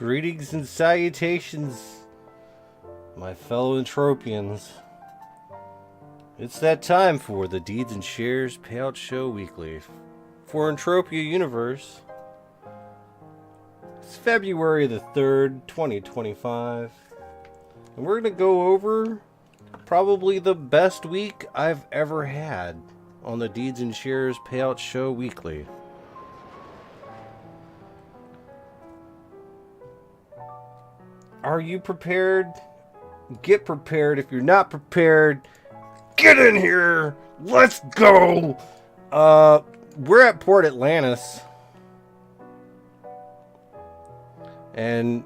Greetings and salutations, my fellow Entropians. It's that time for the Deeds and Shares Payout Show Weekly for Entropia Universe. It's February the 3rd, 2025, and we're going to go over probably the best week I've ever had on the Deeds and Shares Payout Show Weekly. Are you prepared? Get prepared. If you're not prepared, get in here. Let's go. We're at Port Atlantis. And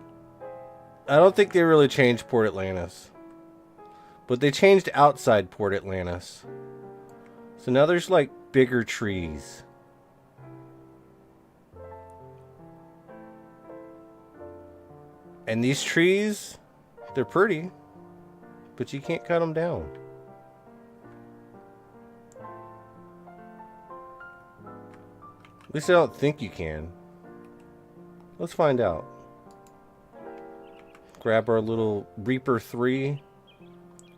I don't think they really changed Port Atlantis. But they changed outside Port Atlantis. So now there's like bigger trees. And these trees, they're pretty, but you can't cut them down. At least I don't think you can. Let's find out. Grab our little Reaper 3.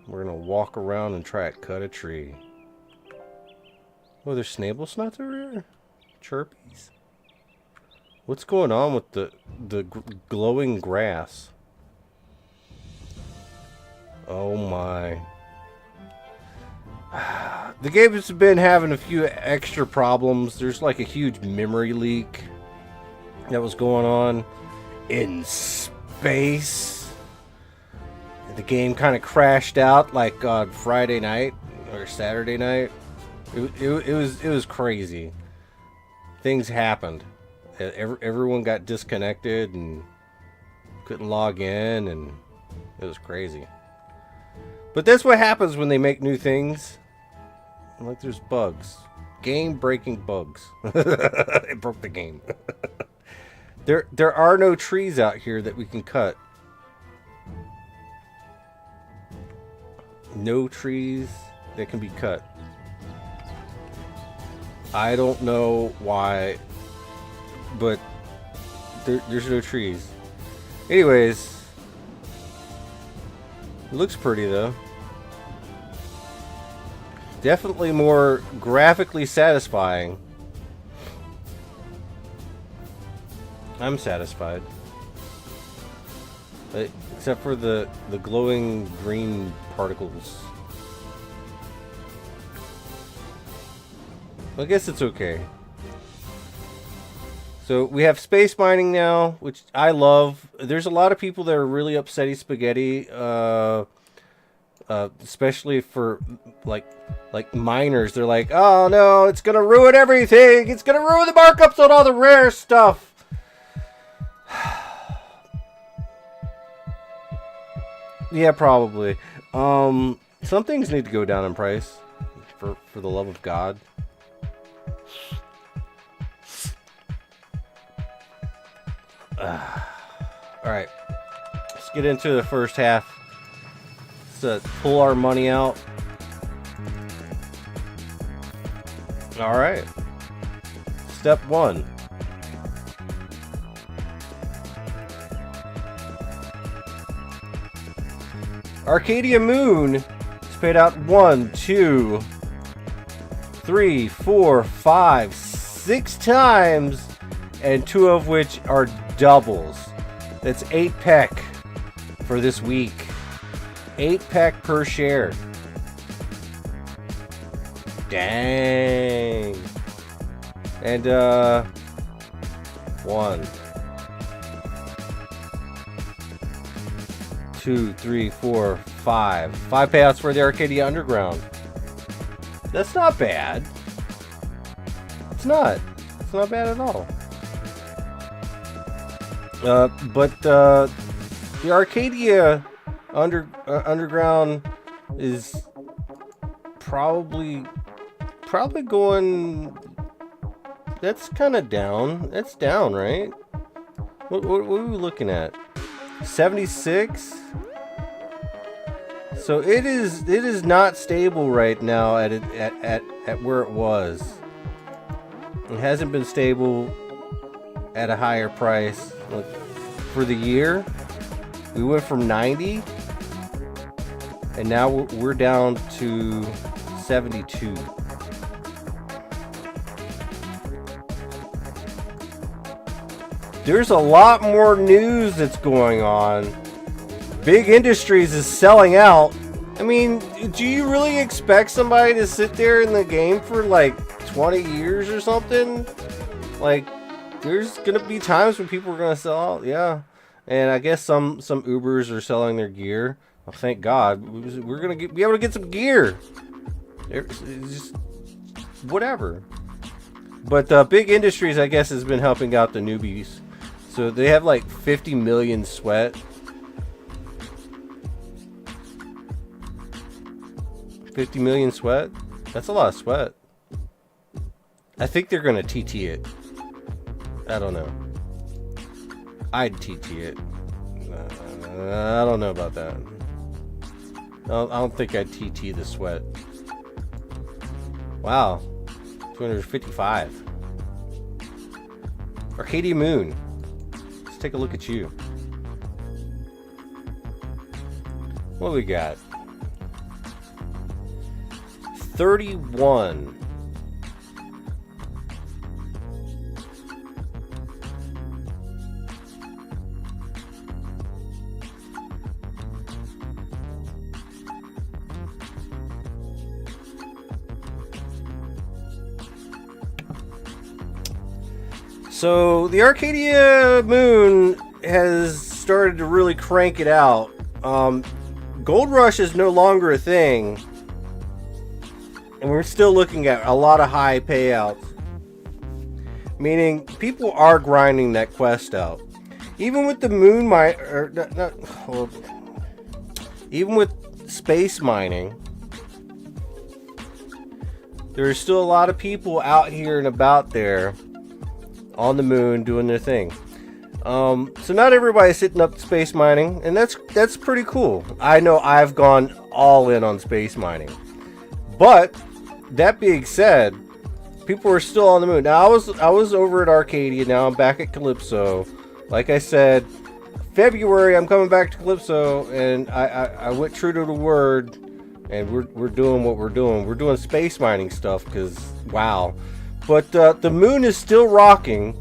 We're going to walk around and try to cut a tree. Oh, there's snable snots over here? Chirpies. What's going on with the glowing grass? Oh my. The game has been having a few extra problems. There's like a huge memory leak that was going on in space. The game kind of crashed out like on Friday night or Saturday night. It was crazy. Things happened. Everyone got disconnected and couldn't log in, and it was crazy. But that's what happens when they make new things. Like there's bugs. Game-breaking bugs. It broke the game. There are no trees out here that we can cut. No trees that can be cut. I don't know why, but there's no trees. Anyways, it looks pretty though. Definitely more graphically satisfying. I'm satisfied. Except for the glowing green particles. I guess it's okay. So we have space mining now, which I love. There's a lot of people that are really upsetty spaghetti, especially for like miners. They're like, oh no, it's gonna ruin everything. It's gonna ruin the markups on all the rare stuff. Yeah, probably. Some things need to go down in price, for the love of God. Alright, let's get into the first half. Let's pull our money out. Alright, step 1. Arcadia Moon is paid out 1, 2, 3, 4, 5, 6 times, and 2 of which are doubles. That's 8 PEC for this week. 8 PEC per share. Dang. And 1, 2, 3, 4, 5. 5 payouts for the Arcadia Underground. That's not bad. It's not. It's not bad at all. But the Arcadia Underground is probably going. That's kind of down. That's down, right? What are we looking at? 76. So it is not stable right now at where it was. It hasn't been stable at a higher price. Look, for the year. We went from 90, and now we're down to 72. There's a lot more news that's going on. Big Industries is selling out. I mean, do you really expect somebody to sit there in the game for like 20 years or something? Like, there's gonna be times when people are gonna sell out, yeah. And I guess some Ubers are selling their gear. Well, thank God, we're gonna be able to get some gear. It's just whatever. But Big Industries, I guess, has been helping out the newbies. So they have like 50 million sweat. 50 million sweat? That's a lot of sweat. I think they're gonna TT it. I don't know. I'd TT it. I don't know about that. I don't think I'd TT the sweat. Wow. 255. Arcadia Moon. Let's take a look at you. What we got? 31. So the Arcadia Moon has started to really crank it out. Gold Rush is no longer a thing, and we're still looking at a lot of high payouts. Meaning people are grinding that quest out. Even with the moon even with space mining, there's still a lot of people out here and about there on the moon doing their thing. So not everybody's hitting up space mining, and that's pretty cool. I know I've gone all in on space mining. But that being said, people are still on the moon. Now I was over at Arcadia, now I'm back at Calypso. Like I said, February I'm coming back to Calypso, and I went true to the word, and we're doing what we're doing. We're doing space mining stuff because wow. But the moon is still rocking,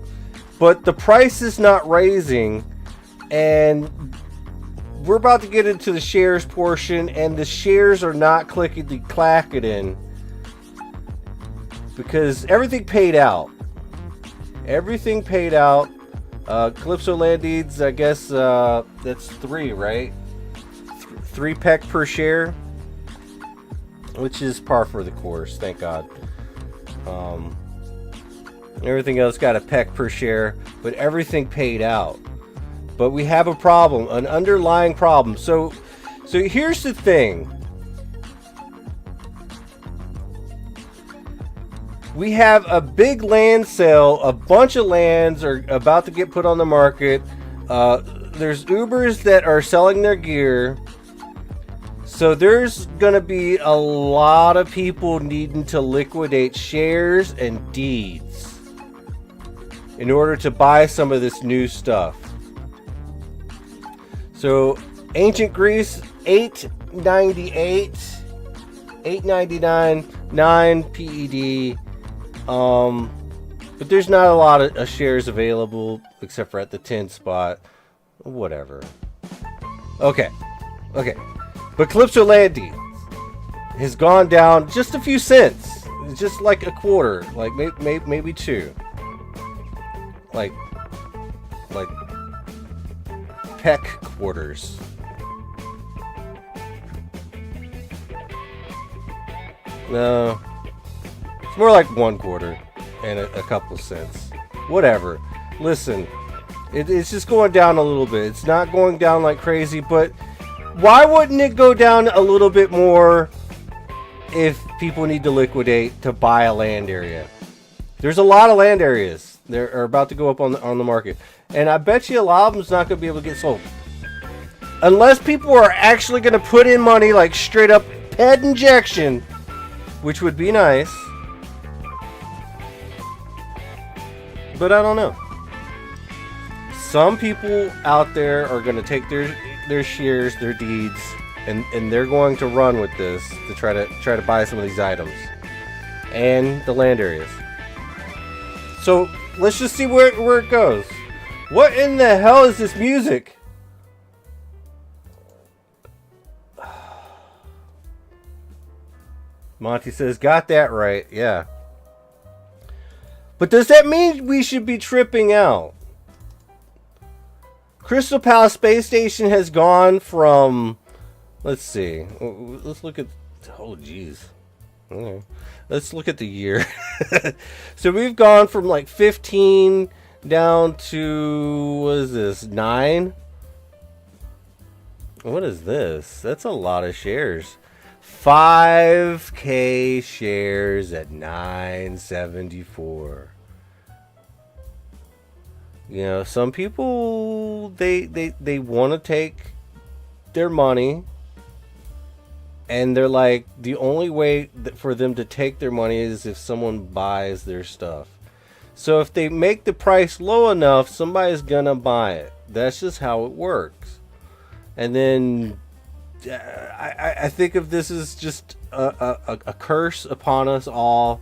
but the price is not raising, and we're about to get into the shares portion, and the shares are not clickety-clacketing because everything paid out. Everything paid out. Calypso land deeds, I guess that's 3, right? 3 peck per share, which is par for the course, thank God. Everything else got a peck per share, but everything paid out. But we have a problem, an underlying problem. So here's the thing. We have a big land sale. A bunch of lands are about to get put on the market. There's Ubers that are selling their gear. So there's gonna be a lot of people needing to liquidate shares and deeds in order to buy some of this new stuff. So Ancient Greece, 898, 899, 9 PED. But there's not a lot of shares available except for at the 10 spot. Whatever. Okay. But Calypso land deeds has gone down just a few cents, just like a quarter, like maybe 2. Like peck quarters. No, it's more like 1 quarter and a couple cents. Whatever. Listen, it's just going down a little bit. It's not going down like crazy, but why wouldn't it go down a little bit more if people need to liquidate to buy a land area? There's a lot of land areas that are about to go up on the market, and I bet you a lot of them's not going to be able to get sold unless people are actually going to put in money, like straight up head injection, which would be nice. But I don't know. some people out there are going to take their shares, their deeds, and they're going to run with this to try to buy some of these items and the land areas. So let's just see where it goes. What in the hell is this music? Monty says, got that right. Yeah. But does that mean we should be tripping out? Crystal Palace Space Station has gone from, let's see, let's look at, oh geez. Okay. Let's look at the year. So we've gone from like 15 down to, what is this, 9? What is this? That's a lot of shares. 5K shares at 974. You know, some people, they want to take their money, and they're like, the only way for them to take their money is if someone buys their stuff. So if they make the price low enough, somebody's gonna buy it. That's just how it works. And then I think of this as just a curse upon us all.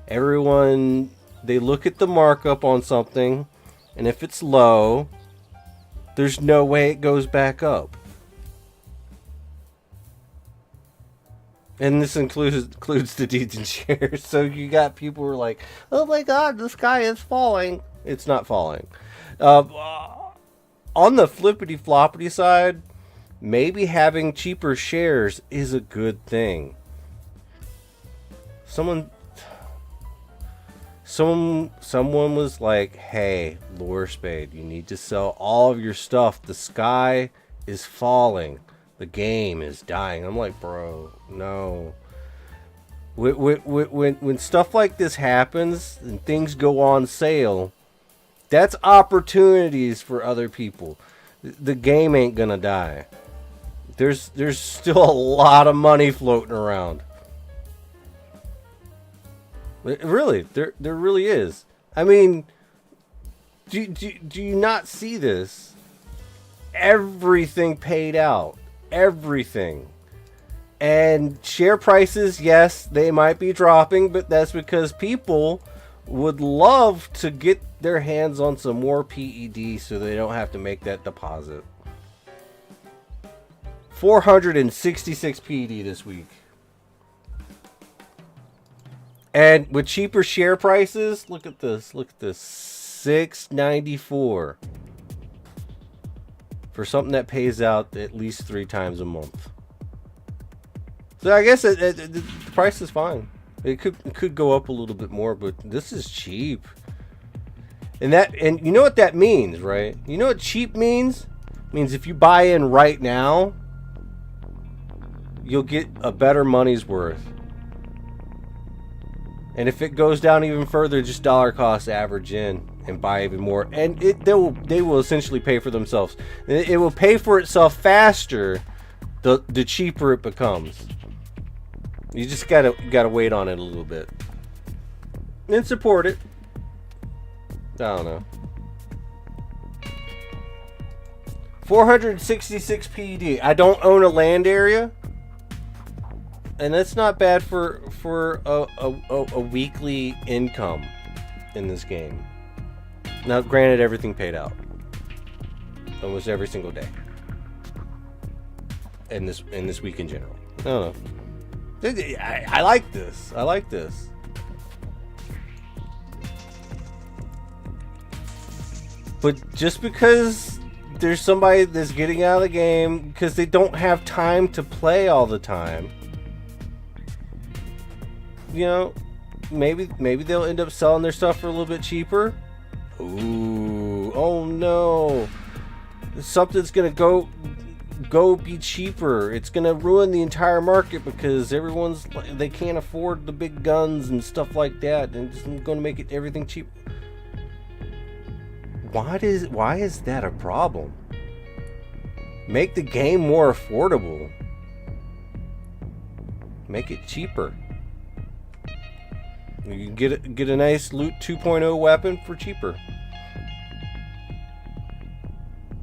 Everyone, they look at the markup on something, and if it's low, there's no way it goes back up. And this includes the deeds and shares. So you got people who are like, oh my god, the sky is falling. It's not falling. On the flippity floppity side, maybe having cheaper shares is a good thing. Someone was like, hey, Lure Spade, you need to sell all of your stuff. The sky is falling. The game is dying. I'm like, bro, no. When stuff like this happens and things go on sale, that's opportunities for other people. The game ain't gonna die. There's still a lot of money floating around. Really, there really is. I mean, do you not see this? Everything paid out. Everything. And share prices, yes, they might be dropping, but that's because people would love to get their hands on some more PED so they don't have to make that deposit. 466 PED this week. And with cheaper share prices, look at this. Look at this. $6.94 for something that pays out at least 3 times a month. So I guess the price is fine. It could go up a little bit more, but this is cheap. And you know what that means, right? You know what cheap means? It means if you buy in right now, you'll get a better money's worth. And if it goes down even further, just dollar cost average in and buy even more. And they will essentially pay for themselves. It will pay for itself faster the cheaper it becomes. You just gotta wait on it a little bit. And support it. I don't know. 466 PED. I don't own a land area. And that's not bad for a weekly income in this game. Now, granted, everything paid out almost every single day. In this week in general. I don't know. I like this. I like this. But just because there's somebody that's getting out of the game because they don't have time to play all the time, you know, maybe they'll end up selling their stuff for a little bit cheaper. Ooh, oh no. Something's gonna go be cheaper. It's gonna ruin the entire market because they can't afford the big guns and stuff like that, and it's gonna make everything cheap. Why is that a problem? Make the game more affordable. Make it cheaper. You can get a nice Loot 2.0 weapon for cheaper.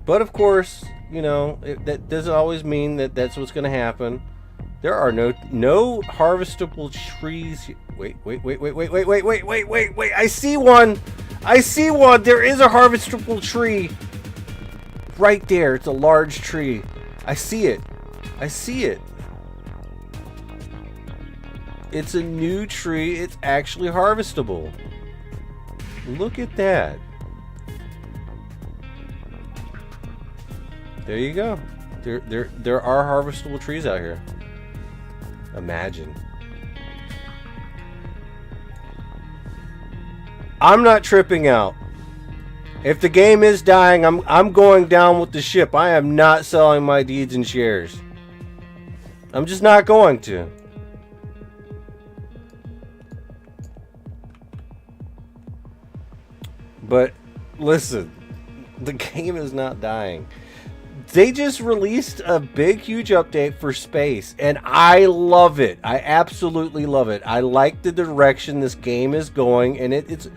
But of course, you know, that doesn't always mean that that's what's going to happen. There are no harvestable trees. Wait. I see one. There is a harvestable tree. Right there. It's a large tree. I see it. It's a new tree. It's actually harvestable. Look at that. There you go. There are harvestable trees out here. Imagine. I'm not tripping out. If the game is dying, I'm going down with the ship. I am not selling my deeds and shares. I'm just not going to. But listen, the game is not dying. They just released a big, huge update for space, and I love it. I absolutely love it. I like the direction this game is going, and it's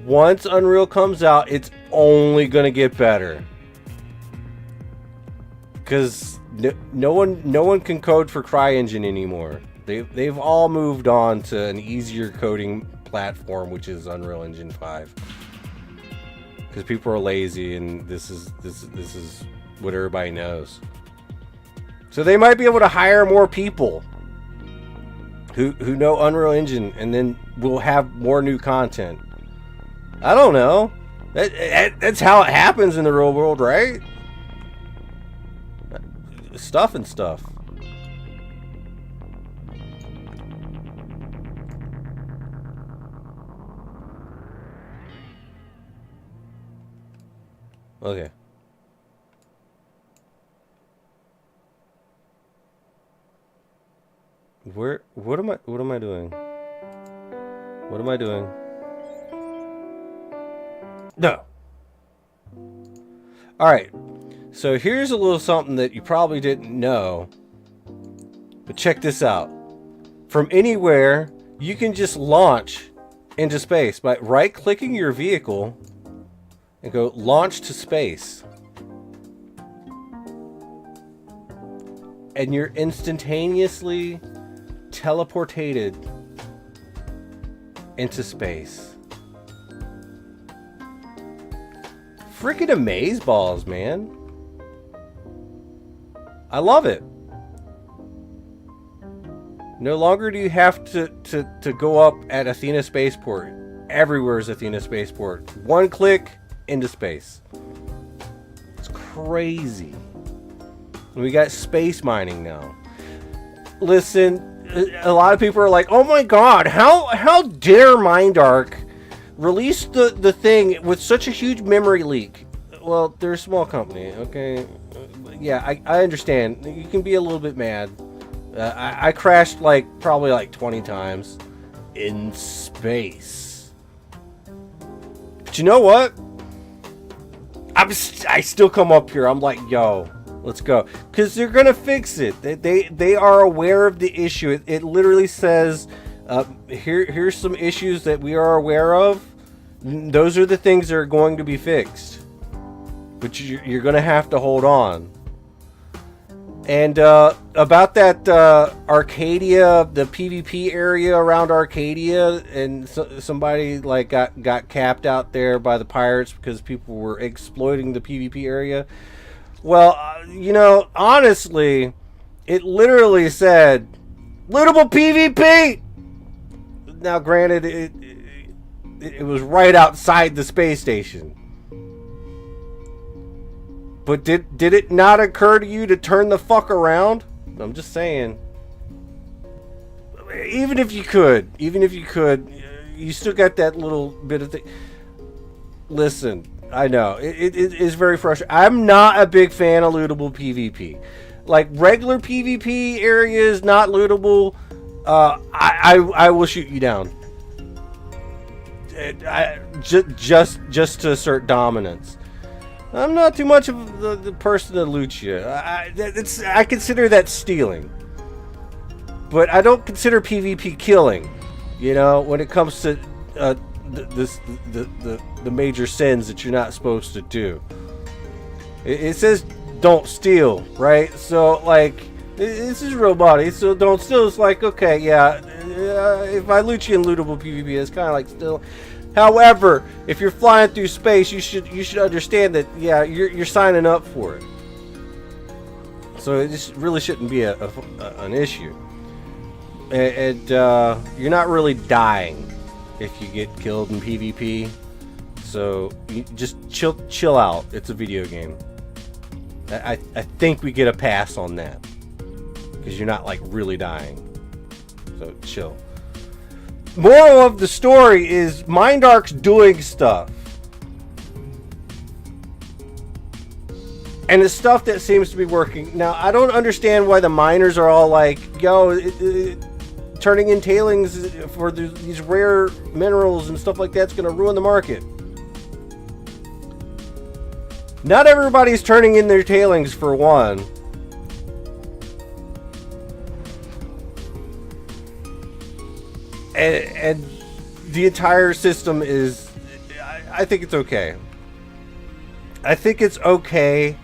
once Unreal comes out, it's only gonna get better. Because no one can code for CryEngine anymore. They've all moved on to an easier coding platform, which is Unreal Engine 5. Because people are lazy, and this is what everybody knows. So they might be able to hire more people who know Unreal Engine, and then we'll have more new content. I don't know. That's how it happens in the real world, right? Stuff. Okay. What am I doing? What am I doing? No. Alright. So here's a little something that you probably didn't know. But check this out. From anywhere, you can just launch into space by right-clicking your vehicle and go launch to space. And you're instantaneously teleported into space. Freaking amazeballs, man. I love it. No longer do you have to go up at Athena Spaceport. Everywhere is Athena Spaceport. One click into space. It's crazy. We got space mining now. Listen, a lot of people are like, "Oh my God, how dare Mindark release the thing with such a huge memory leak?" Well, they're a small company, okay? Yeah, I understand. You can be a little bit mad. I crashed probably 20 times in space. But you know what? I still come up here. I'm like, yo, let's go. Because they're going to fix it. They are aware of the issue. It literally says, here's some issues that we are aware of. Those are the things that are going to be fixed. But you're going to have to hold on. And about that Arcadia, the PvP area around Arcadia, and somebody got capped out there by the pirates because people were exploiting the PvP area. Well, honestly, it literally said lootable PvP. Now, granted, it was right outside the space station. But did it not occur to you to turn the fuck around? I'm just saying. Even if you could, you still got that little bit of thing. Listen, I know it is very frustrating. I'm not a big fan of lootable PvP. Like regular PvP areas, not lootable. I will shoot you down. Just to assert dominance. I'm not too much of the person to loot you. I consider that stealing. But I don't consider PvP killing. When it comes to the major sins that you're not supposed to do. It says don't steal, right? So like, this is real body, so don't steal. It's like, okay, yeah, if I loot you in lootable PvP, it's kind of like still. However, if you're flying through space, you should understand that, yeah, you're signing up for it. So this really shouldn't be an issue. And you're not really dying if you get killed in PvP. So you just chill out. It's a video game. I think we get a pass on that because you're not like really dying. So chill. Moral of the story is Mindark's doing stuff. And it's stuff that seems to be working. Now, I don't understand why the miners are all like, yo, turning in tailings for these rare minerals and stuff like that's going to ruin the market. Not everybody's turning in their tailings, for one. And the entire system is... I think it's okay. I think it's okay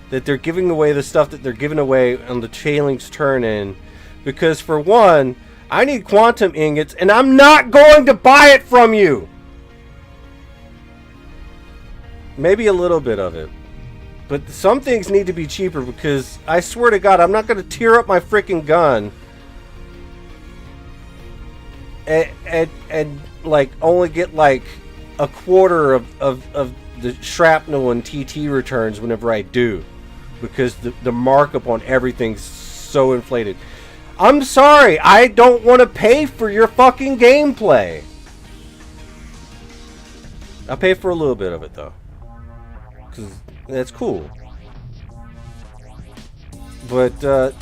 that they're giving away the stuff that they're giving away on the tailings turn-in. Because, for one, I need quantum ingots, and I'm not going to buy it from you! Maybe a little bit of it. But some things need to be cheaper, because I swear to God, I'm not going to tear up my freaking gun and like only get like a quarter of the shrapnel and TT returns whenever I do, because the markup on everything's so inflated. I'm sorry, I don't want to pay for your fucking gameplay. I'll pay for a little bit of it though, because that's cool. But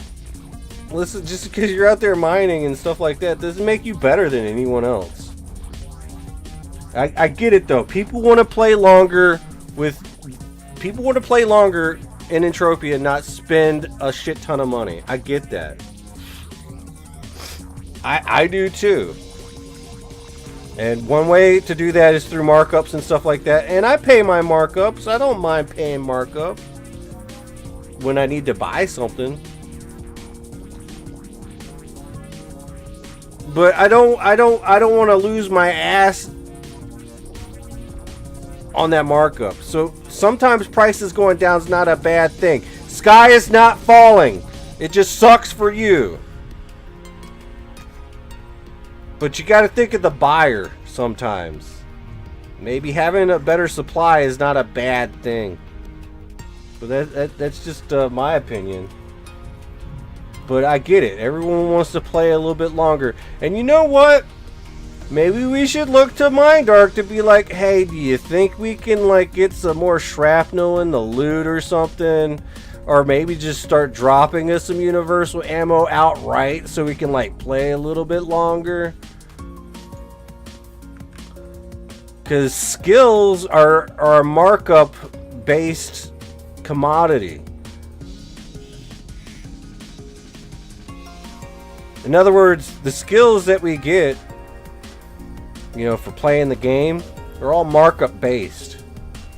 listen, just because you're out there mining and stuff like that doesn't make you better than anyone else. I get it though. People want to play longer in Entropia and not spend a shit ton of money. I get that. I do too. And one way to do that is through markups and stuff like that. And I pay my markups. I don't mind paying markup when I need to buy something. But I don't want to lose my ass on that markup. So sometimes prices going down is not a bad thing. Sky is not falling. It just sucks for you. But you got to think of the buyer sometimes. Maybe having a better supply is not a bad thing. But that's just my opinion. But I get it. Everyone wants to play a little bit longer. And you know what? Maybe we should look to Mindark to be like, hey, do you think we can like get some more shrapnel in the loot or something? Or maybe just start dropping us some universal ammo outright so we can like play a little bit longer? Because skills are a markup based commodity. In other words, the skills that we get, you know, for playing the game, they're all markup based.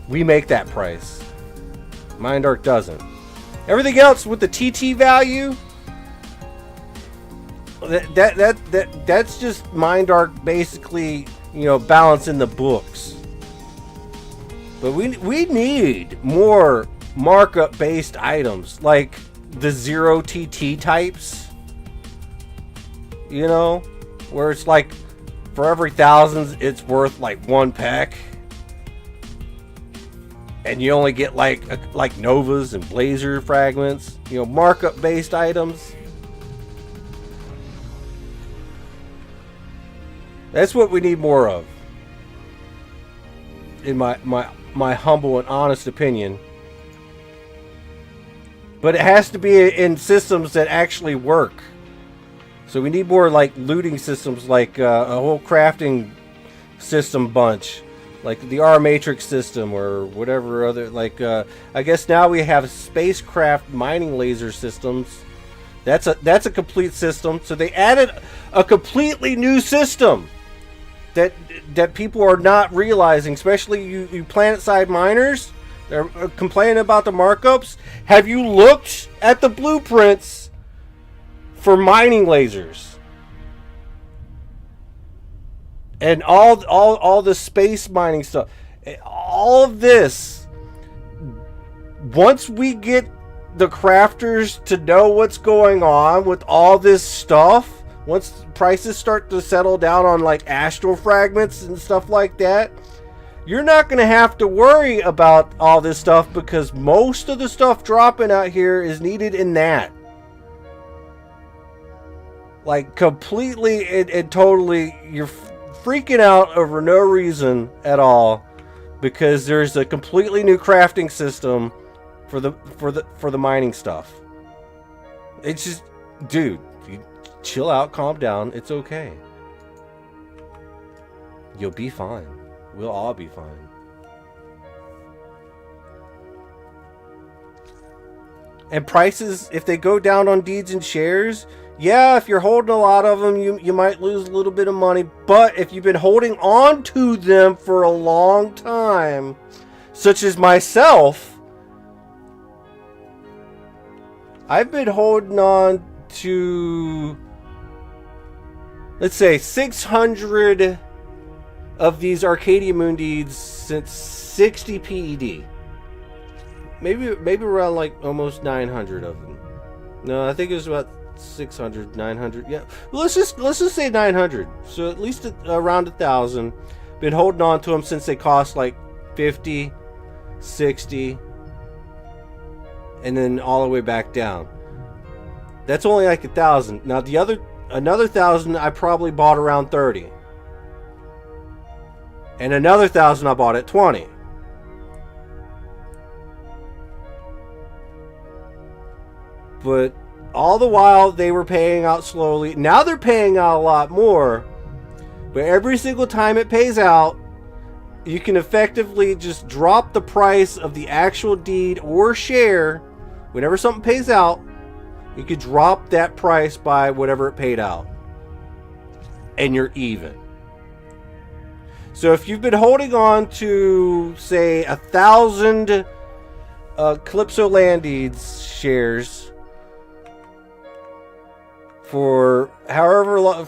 We make that price. Mindark doesn't. Everything else with the TT value, that's just Mindark basically, you know, balancing the books. But we need more markup based items like the 0 TT types. You know, where it's like for every thousands it's worth like 1 peck, and you only get like novas and blazer fragments, you know, markup based items. That's what we need more of, in my humble and honest opinion. But it has to be in systems that actually work. So we need more like looting systems, like a whole crafting system bunch, like the R Matrix system or whatever other, like I guess now we have spacecraft mining laser systems. That's a complete system. So they added a completely new system that people are not realizing, especially you planet side miners. They're complaining about the markups. Have you looked at the blueprints for mining lasers? And all the space mining stuff. All of this. Once we get the crafters to know what's going on with all this stuff, once prices start to settle down on like astral fragments and stuff like that, you're not going to have to worry about all this stuff, because most of the stuff dropping out here is needed in that. Like completely and totally, you're freaking out over no reason at all, because there's a completely new crafting system for the mining stuff. It's just, dude, you chill out, calm down. It's okay. You'll be fine. We'll all be fine. And prices, if they go down on deeds and shares, yeah, if you're holding a lot of them, you might lose a little bit of money. But if you've been holding on to them for a long time, such as myself, I've been holding on to, let's say, 600 of these Arcadia Moon deeds since 60 PED. Maybe around like almost 900 of them. No, I think it was about 600, 900. Yeah, let's just say 900. So at least around 1,000. Been holding on to them since they cost like 50, 60, and then all the way back down. That's only like 1,000. Now another 1,000 I probably bought around 30. And another 1,000 I bought at 20. But all the while they were paying out slowly. Now they're paying out a lot more. But every single time it pays out, you can effectively just drop the price of the actual deed or share. Whenever something pays out, you could drop that price by whatever it paid out. And you're even. So if you've been holding on to, say, 1,000 Calypso land deeds shares for however long,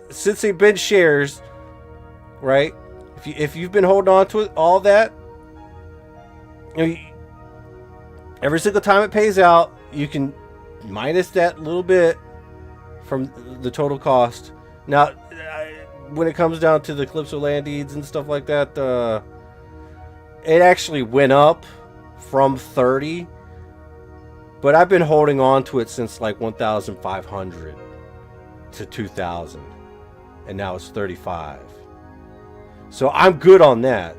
since they've been shares, right? If you've been holding on to it, all that, every single time it pays out, you can minus that little bit from the total cost. Now, when it comes down to the Calypso land deeds and stuff like that, it actually went up from 30, but I've been holding on to it since like 1,500 to 2,000, and now it's 35. So I'm good on that.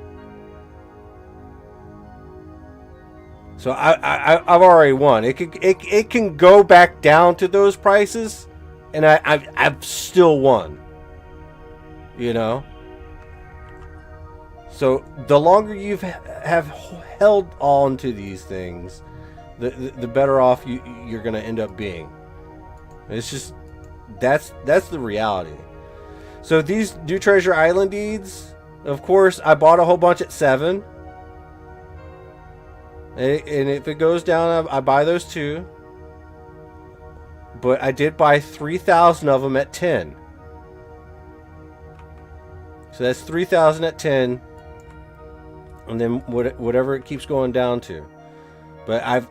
So I've already won. It can go back down to those prices, and I've still won. You know. So the longer you have held on to these things, the better off you're going to end up being. It's just that's the reality. So these New Treasure Island deeds, of course, I bought a whole bunch at 7. And if it goes down, I buy those too. But I did buy 3,000 of them at 10. So that's 3,000 at 10. And then whatever it keeps going down to. But I've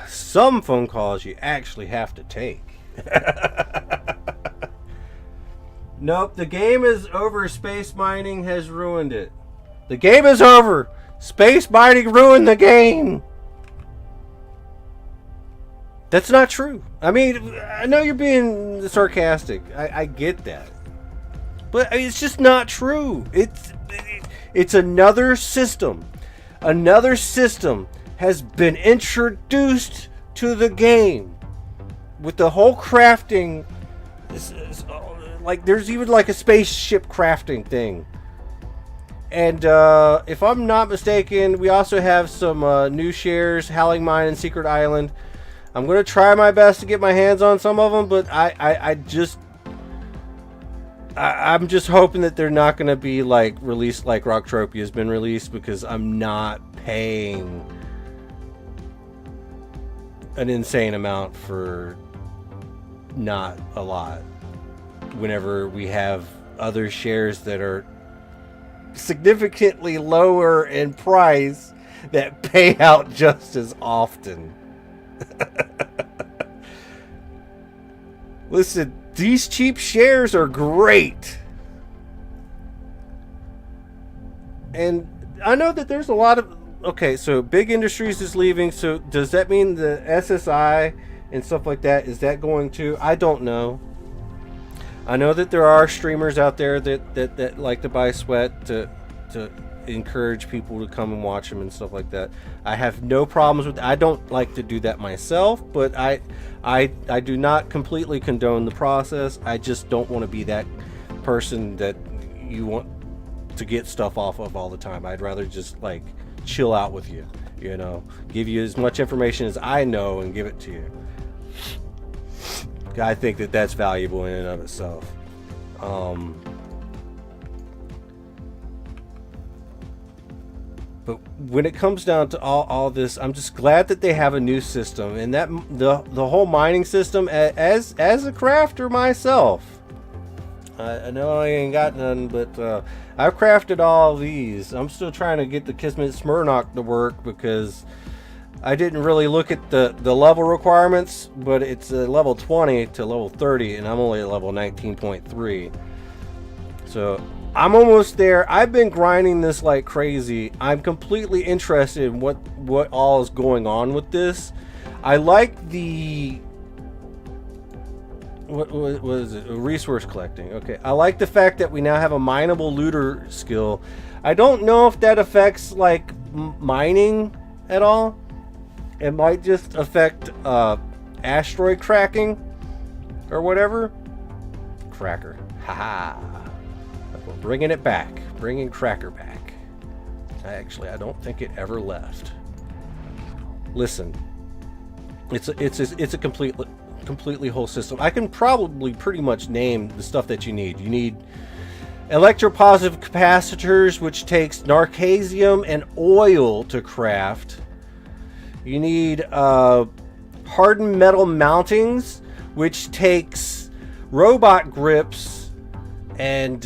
some phone calls you actually have to take. Nope, the game is over. Space mining has ruined it. The game is over. Space mining ruined the game. That's not true. I mean, I know you're being sarcastic. I get that. But it's just not true. It's another system. Another system has been introduced to the game. With the whole crafting, like there's even like a spaceship crafting thing. And if I'm not mistaken, we also have some new shares, Howling Mine and Secret Island. I'm going to try my best to get my hands on some of them, but I'm just hoping that they're not going to be like released like Rocktropia has been released, because I'm not paying an insane amount for not a lot whenever we have other shares that are significantly lower in price that pay out just as often. Listen, these cheap shares are great. And I know that there's a lot of... Okay, so Big Industries is leaving. So does that mean the SSI and stuff like that, is that going to... I don't know. I know that there are streamers out there that like to buy sweat to encourage people to come and watch them and stuff like that. I have no problems with... I don't like to do that myself, but I do not completely condone the process. I just don't want to be that person that you want to get stuff off of all the time. I'd rather just like chill out with you, you know, give you as much information as I know and give it to you. I think that that's valuable in and of itself. But when it comes down to all this, I'm just glad that they have a new system, and that the whole mining system. As a crafter myself, I know I ain't got none, but I've crafted all these. I'm still trying to get the Kismet Smirnock to work, because I didn't really look at the level requirements, but it's level 20 to level 30, and I'm only at level 19.3. So I'm almost there. I've been grinding this like crazy. I'm completely interested in what all is going on with this. I like the... What is it? Resource collecting. Okay. I like the fact that we now have a mineable looter skill. I don't know if that affects like mining at all. It might just affect asteroid cracking or whatever. Cracker. Haha. We're bringing it back. Bringing Cracker back. I don't think it ever left. Listen. It's a completely whole system. I can probably pretty much name the stuff that you need. You need electropositive capacitors, which takes narcasium and oil to craft. You need hardened metal mountings, which takes robot grips and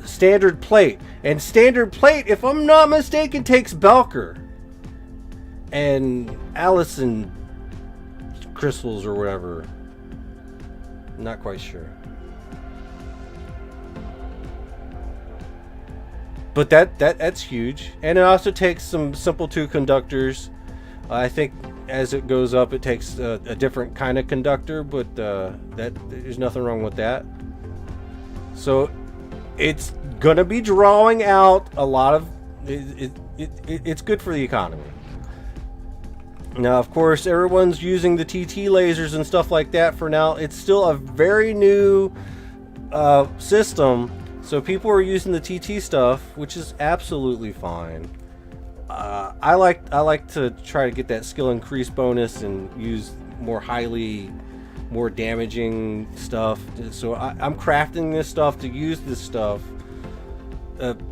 standard plate. And standard plate, if I'm not mistaken, takes Belker and Allison crystals or whatever. Not quite sure. But that's huge. And it also takes some simple 2 conductors. I think as it goes up, it takes a different kind of conductor, but there's nothing wrong with that. So it's gonna be drawing out a lot of it's good for the economy. Now, of course, everyone's using the TT lasers and stuff like that for now. It's still a very new system. So people are using the TT stuff, which is absolutely fine. I like to try to get that skill increase bonus and use more damaging stuff. So I'm crafting this stuff to use this stuff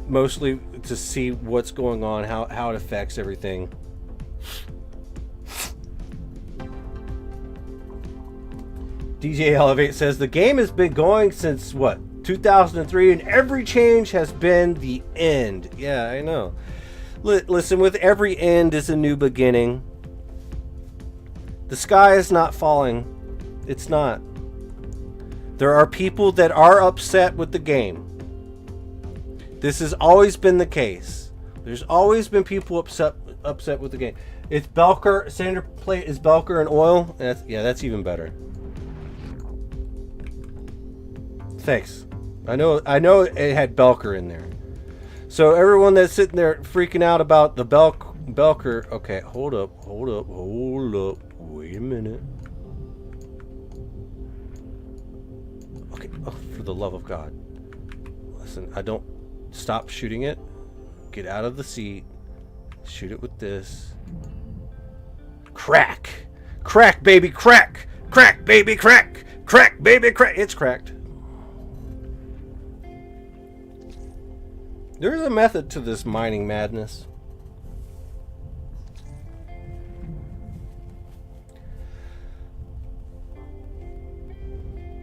mostly to see what's going on, how it affects everything. DJ Elevate says the game has been going since what, 2003, and every change has been the end. Yeah, I know. Listen, with every end is a new beginning. The sky is not falling. It's not. There are people that are upset with the game. This has always been the case. There's always been people upset with the game. It's Belker. Center plate is Belker and oil. That's even better. Thanks. I know it had Belker in there. So everyone that's sitting there freaking out about the Belker. Okay, hold up. Wait a minute. Okay, oh, for the love of God. Listen, I don't stop shooting it. Get out of the seat. Shoot it with this. Crack! Crack, baby, crack! Crack, baby, crack! Crack, baby, crack! It's cracked. There's a method to this mining madness.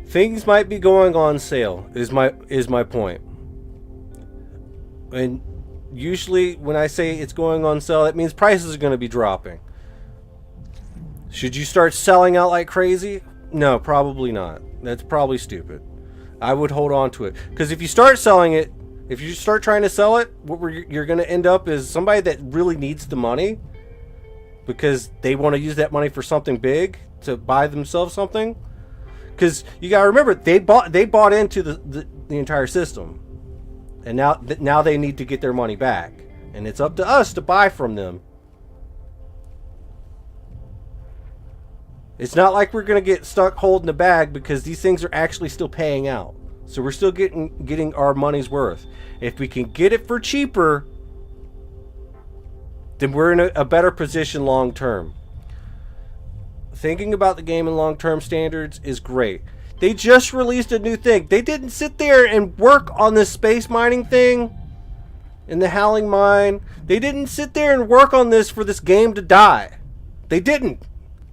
Things might be going on sale is my point. And usually when I say it's going on sale, that means prices are going to be dropping. Should you start selling out like crazy? No, probably not. That's probably stupid. I would hold on to it. Because if you start selling it, if you start trying to sell it, what you're going to end up is somebody that really needs the money because they want to use that money for something big to buy themselves something. Because you got to remember, they bought into the entire system. And now they need to get their money back. And it's up to us to buy from them. It's not like we're going to get stuck holding the bag because these things are actually still paying out. So we're still getting our money's worth. If we can get it for cheaper, then we're in a better position long term. Thinking about the game in long-term standards is great. They just released a new thing. They didn't sit there and work on this space mining thing in the Howling Mine. They didn't sit there and work on this for this game to die. They didn't.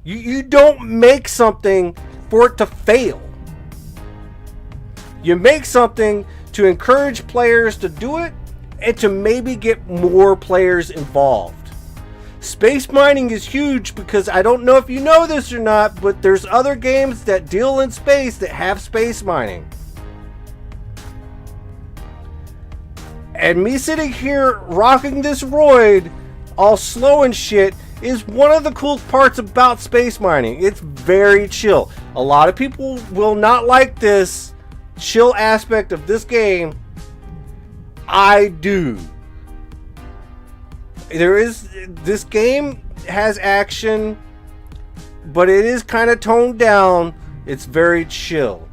You don't make something for it to fail. You make something to encourage players to do it and to maybe get more players involved. Space mining is huge because I don't know if you know this or not, but there's other games that deal in space that have space mining. And me sitting here rocking this roid all slow and shit is one of the cool parts about space mining. It's very chill. A lot of people will not like this chill aspect of this game. I do. This game has action, but it is kind of toned down. It's very chill.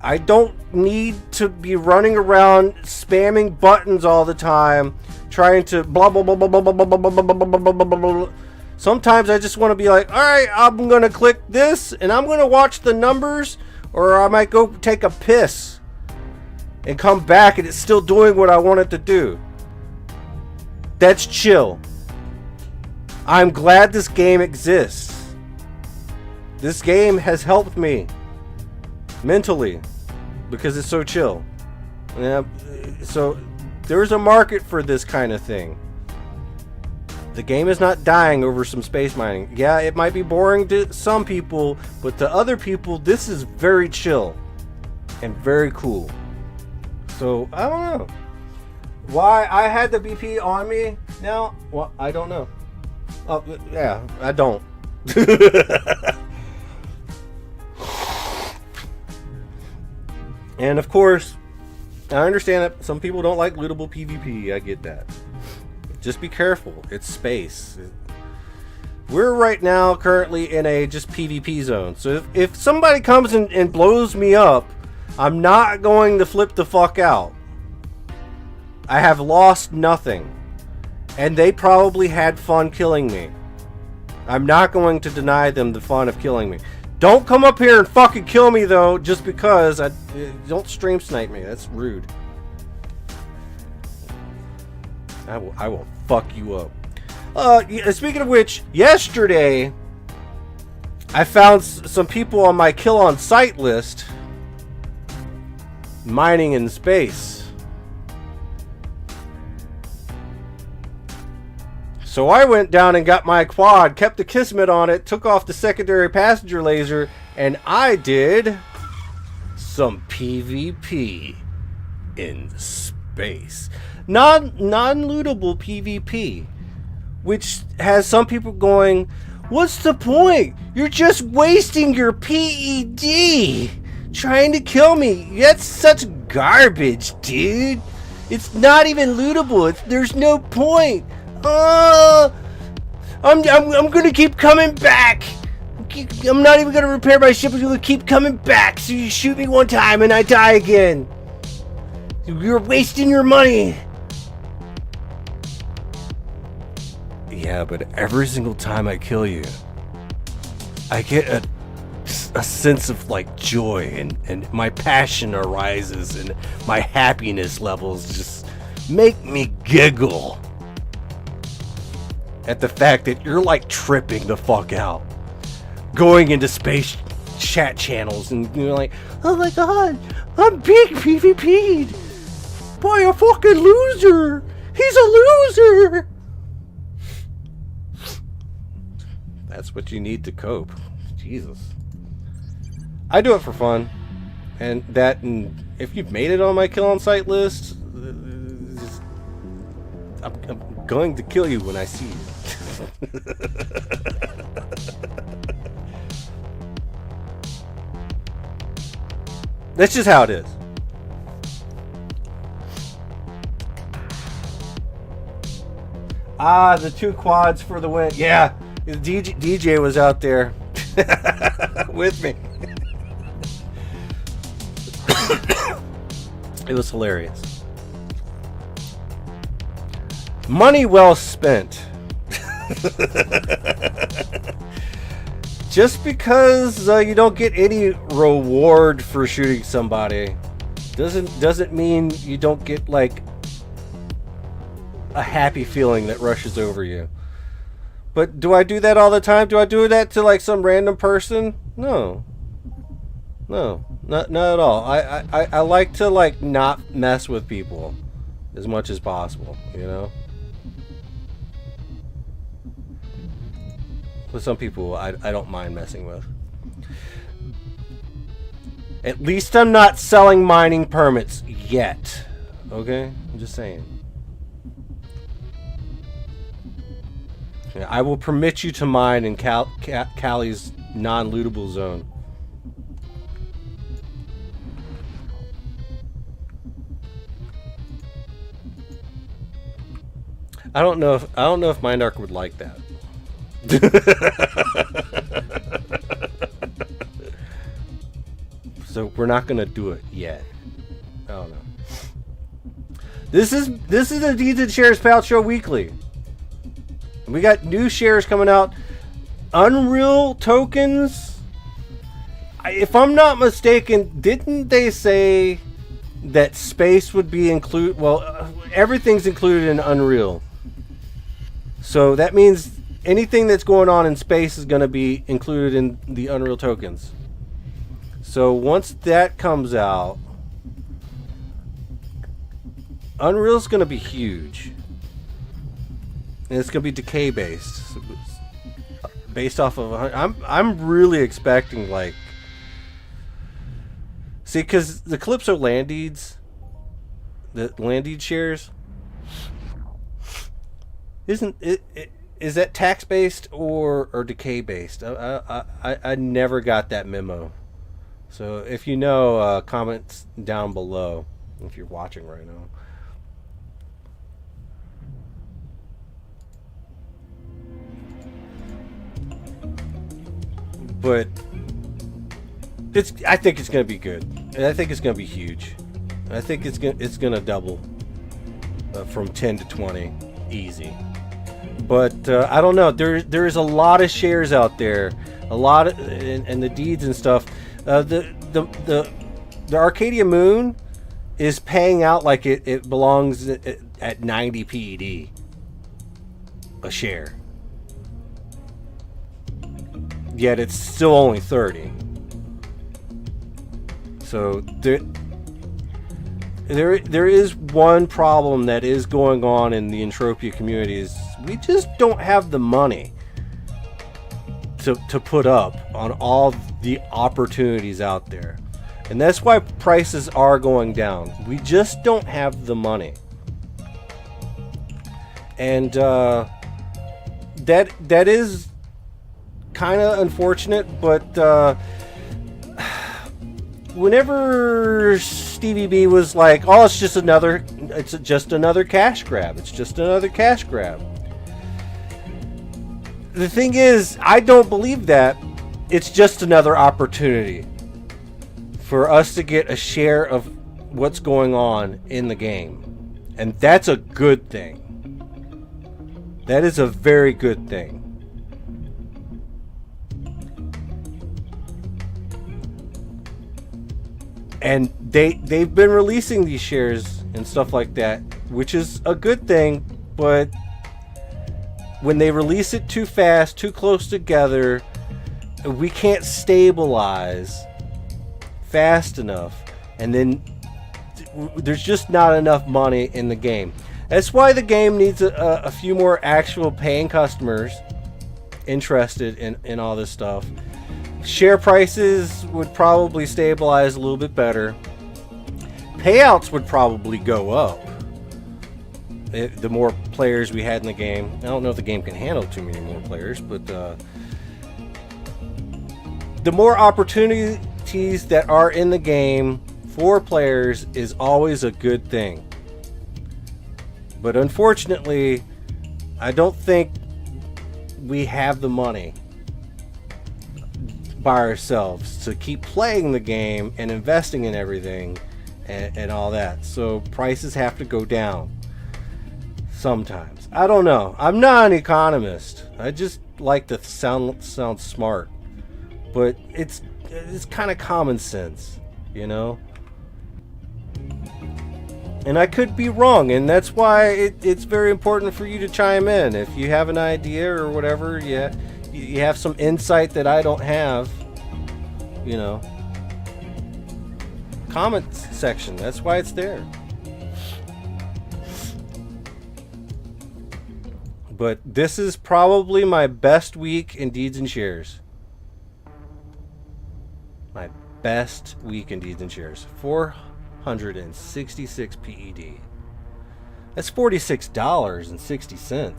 I don't need to be running around spamming buttons all the time, trying to blah blah blah blah blah blah blah blah blah blah blah blah blah. Sometimes I just want to be like, all right, I'm gonna click this and I'm gonna watch the numbers, or I might go take a piss and come back and it's still doing what I want it to do. That's chill. I'm glad this game exists. This game has helped me mentally because it's so chill. Yeah, so there's a market for this kind of thing. The game is not dying over some space mining. Yeah, it might be boring to some people, but to other people, this is very chill and very cool. So, I don't know. Why I had the BP on me now? Well, I don't know. Oh, yeah, I don't. And of course, I understand that some people don't like lootable PvP. I get that. Just be careful. It's space. We're right now currently in a just PvP zone. So if somebody comes and blows me up, I'm not going to flip the fuck out. I have lost nothing. And they probably had fun killing me. I'm not going to deny them the fun of killing me. Don't come up here and fucking kill me though, just because. Don't stream snipe me. That's rude. I will fuck you up. Speaking of which, yesterday I found some people on my kill on sight list mining in space. So I went down and got my quad, kept the Kismet on it, took off the secondary passenger laser, and I did some PvP in space. Non-lootable PvP, which has some people going, what's the point? You're just wasting your PED trying to kill me. That's such garbage, dude. It's not even lootable. There's no point. I'm gonna keep coming back. I'm not even gonna repair my ship. I'm gonna keep coming back. So you shoot me one time and I die again. You're wasting your money. Yeah, but every single time I kill you, I get a sense of like joy, and my passion arises, and my happiness levels just make me giggle at the fact that you're like tripping the fuck out, going into space chat channels, and you're like, oh my god, I'm being PvP'd by a fucking loser. He's a loser. That's what you need to cope. Jesus. I do it for fun. And if you've made it on my kill on sight list, I'm going to kill you when I see you. That's just how it is. Ah, the 2 quads for the win. Yeah, the DJ was out there with me. It was hilarious. Money well spent. Just because you don't get any reward for shooting somebody doesn't mean you don't get like a happy feeling that rushes over you. But do I do that all the time? Do I do that to like some random person? No, not at all. I like to like not mess with people as much as possible, you know. With some people, I don't mind messing with. At least I'm not selling mining permits yet. Okay? I'm just saying. Yeah, I will permit you to mine in Cali's non-lootable zone. I don't know if Mindark would like that. So we're not gonna do it yet. I don't know. This is the Deeds and Shares Payout Show Weekly. We got new shares coming out. Unreal tokens. If I'm not mistaken, didn't they say that space would be included? Well, everything's included in Unreal. So that means anything that's going on in space is going to be included in the Unreal tokens. So once that comes out, Unreal's going to be huge. And it's going to be decay based. Based off of I'm really expecting like, see, because the Calypso land deeds, the land deed shares, isn't it, is that tax based or decay based? I never got that memo. So if you know, comments down below if you're watching right now. But I think it's gonna be good, and I think it's gonna be huge. And I think it's gonna double from 10 to 20, easy. But I don't know. There is a lot of shares out there, a lot of, and the deeds and stuff. The Arcadia Moon is paying out like it belongs at 90 PED a share. Yet it's still only 30. So there is one problem that is going on in the Entropia community is we just don't have the money to put up on all the opportunities out there. And that's why prices are going down. We just don't have the money. And that is kind of unfortunate, but whenever Stevie B was like, "Oh, it's just another cash grab. It's just another cash grab." The thing is, I don't believe that. It's just another opportunity for us to get a share of what's going on in the game. And that's a good thing. That is a very good thing. And they've been releasing these shares and stuff like that, which is a good thing, but when they release it too fast, too close together, we can't stabilize fast enough, and then there's just not enough money in the game. That's why the game needs a few more actual paying customers interested in all this stuff. Share prices would probably stabilize a little bit better. Payouts would probably go up the more players we had in the game. I don't know if the game can handle too many more players, but the more opportunities that are in the game for players is always a good thing. But unfortunately, I don't think we have the money by ourselves to keep playing the game and investing in everything and all that. So prices have to go down sometimes. I don't know. I'm not an economist. I just like to sound smart. But it's kind of common sense, you know? And I could be wrong, and that's why it's very important for you to chime in. If you have an idea or whatever, you have some insight that I don't have, you know. Comment section, that's why it's there. But this is probably my best week in Deeds and Shares. My best week in Deeds and Shares. 466 PED. That's $46.60.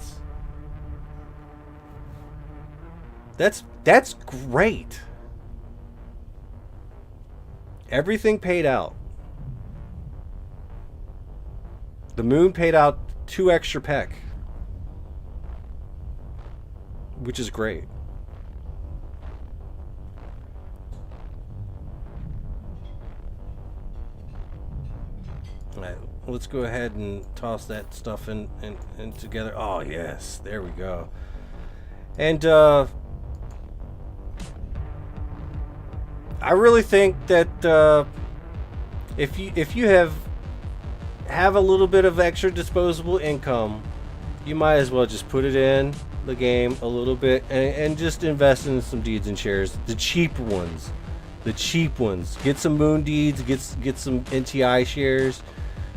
That's great. Everything paid out. The moon paid out 2 extra peck, which is great. All right, let's go ahead and toss that stuff in together. Oh yes, there we go. And I really think that if you have a little bit of extra disposable income, you might as well just put it in the game a little bit and just invest in some Deeds and Shares, the cheaper ones. Get some Moon Deeds, get some NTI shares,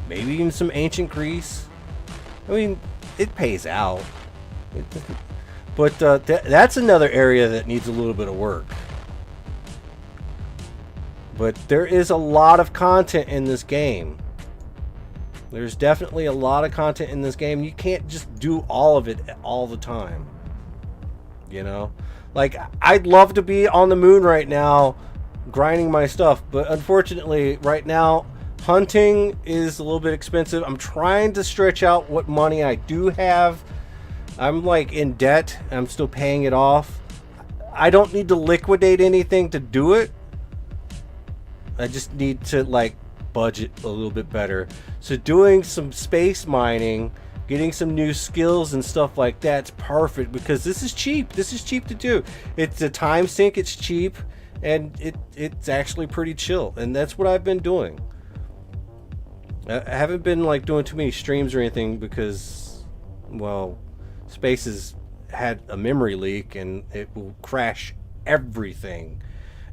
maybe even some Ancient Greece. I mean, it pays out. But that's another area that needs a little bit of work. But there is a lot of content in this game. There's definitely a lot of content in this game. You can't just do all of it all the time. You know? Like, I'd love to be on the moon right now grinding my stuff, but unfortunately right now hunting is a little bit expensive. I'm trying to stretch out what money I do have. I'm like in debt. I'm still paying it off. I don't need to liquidate anything to do it. I just need to like budget a little bit better. So doing some space mining, getting some new skills and stuff like that's perfect, because this is cheap. This is cheap to do. It's a time sink, it's cheap, and it's actually pretty chill. And that's what I've been doing. I haven't been like doing too many streams or anything because, well, Spaces had a memory leak and it will crash everything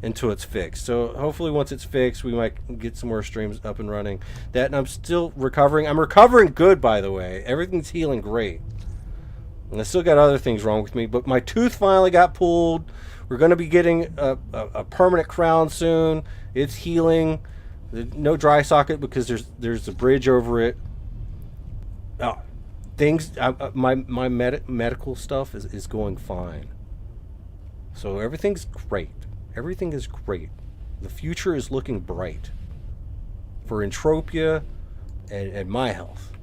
until it's fixed. So hopefully once it's fixed, we might get some more streams up and running. That, and I'm still recovering. I'm recovering good, by the way. Everything's healing great. And I still got other things wrong with me, but my tooth finally got pulled. We're going to be getting a permanent crown soon. It's healing. No dry socket because there's a bridge over it. Things, my medical stuff is going fine. So everything's great. Everything is great. The future is looking bright for Entropia and my health.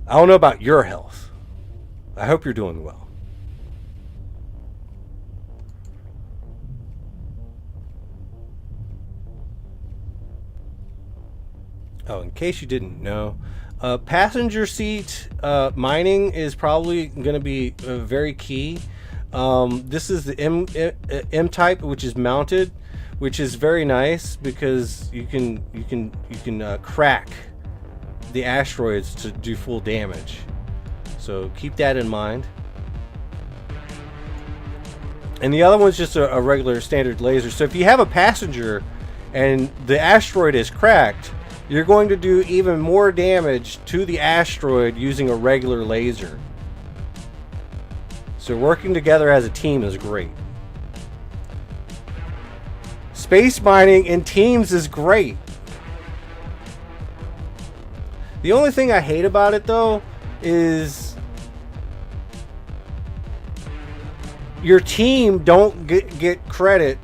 I don't know about your health. I hope you're doing well. Oh, in case you didn't know, passenger seat mining is probably going to be very key. This is the M type, which is mounted, which is very nice because you can crack the asteroids to do full damage. So keep that in mind. And the other one's just a regular standard laser. So if you have a passenger and the asteroid is cracked, you're going to do even more damage to the asteroid using a regular laser. So working together as a team is great. Space mining in teams is great. The only thing I hate about it though is your team don't get credit.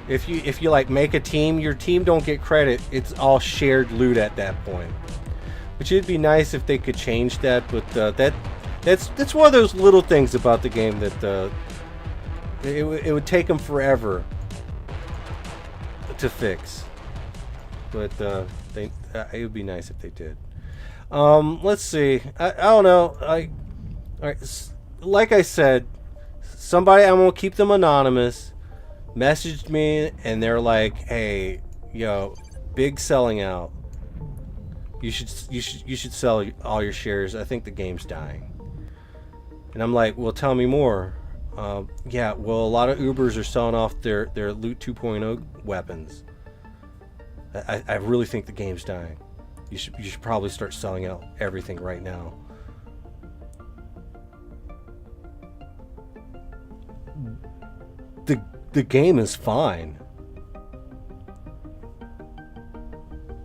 If you like make a team, your team don't get credit. It's all shared loot at that point. Which it'd be nice if they could change that, but that's one of those little things about the game that it would take them forever to fix. But it would be nice if they did. Let's see. I don't know. All right. Like I said, somebody, I'm gonna keep them anonymous, messaged me and they're like, "Hey, yo, big selling out. You should sell all your shares. I think the game's dying." And I'm like, "Well, tell me more." Yeah, well, a lot of Ubers are selling off their Loot 2.0 weapons. I really think the game's dying. You should probably start selling out everything right now. The game is fine.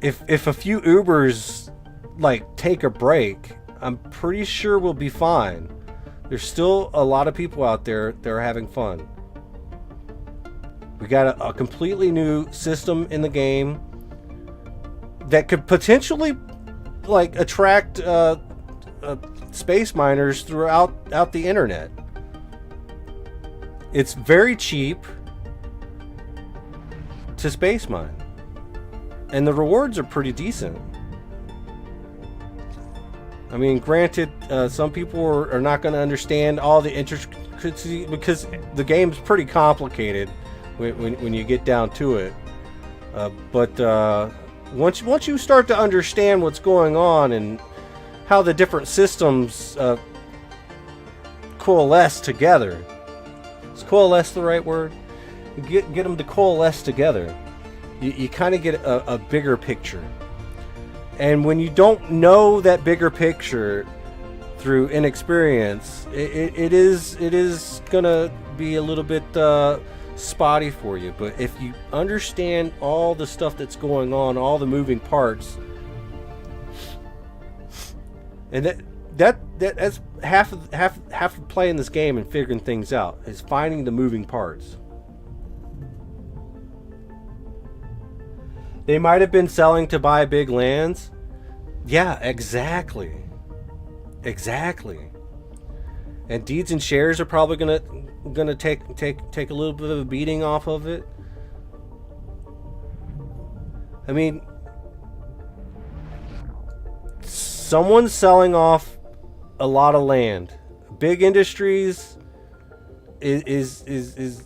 If a few Ubers like take a break, I'm pretty sure we'll be fine. There's still a lot of people out there that are having fun. We got a completely new system in the game that could potentially like attract space miners throughout the internet. It's very cheap to space mine, and the rewards are pretty decent. I mean, granted, some people are not going to understand all the intricacies because the game's pretty complicated when you get down to it. But once you start to understand what's going on and how the different systems coalesce together, is coalesce the right word? Get them to coalesce together. You kind of get a bigger picture. And when you don't know that bigger picture through inexperience, it is gonna be a little bit spotty for you. But if you understand all the stuff that's going on, all the moving parts, and that's half of playing this game and figuring things out, is finding the moving parts. They might have been selling to buy big lands. Yeah, exactly. And deeds and shares are probably gonna take a little bit of a beating off of it. I mean, someone's selling off a lot of land. Big industries is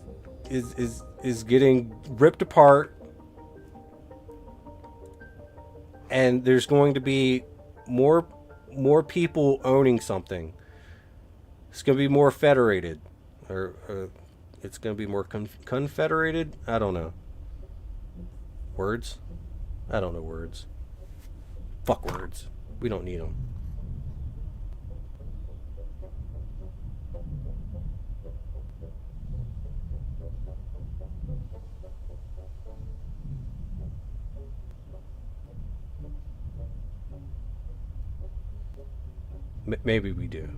getting ripped apart. And there's going to be more people owning something. It's going to be more federated, or it's going to be more confederated. I don't know. Words? I don't know words. Fuck words. We don't need them. Maybe we do.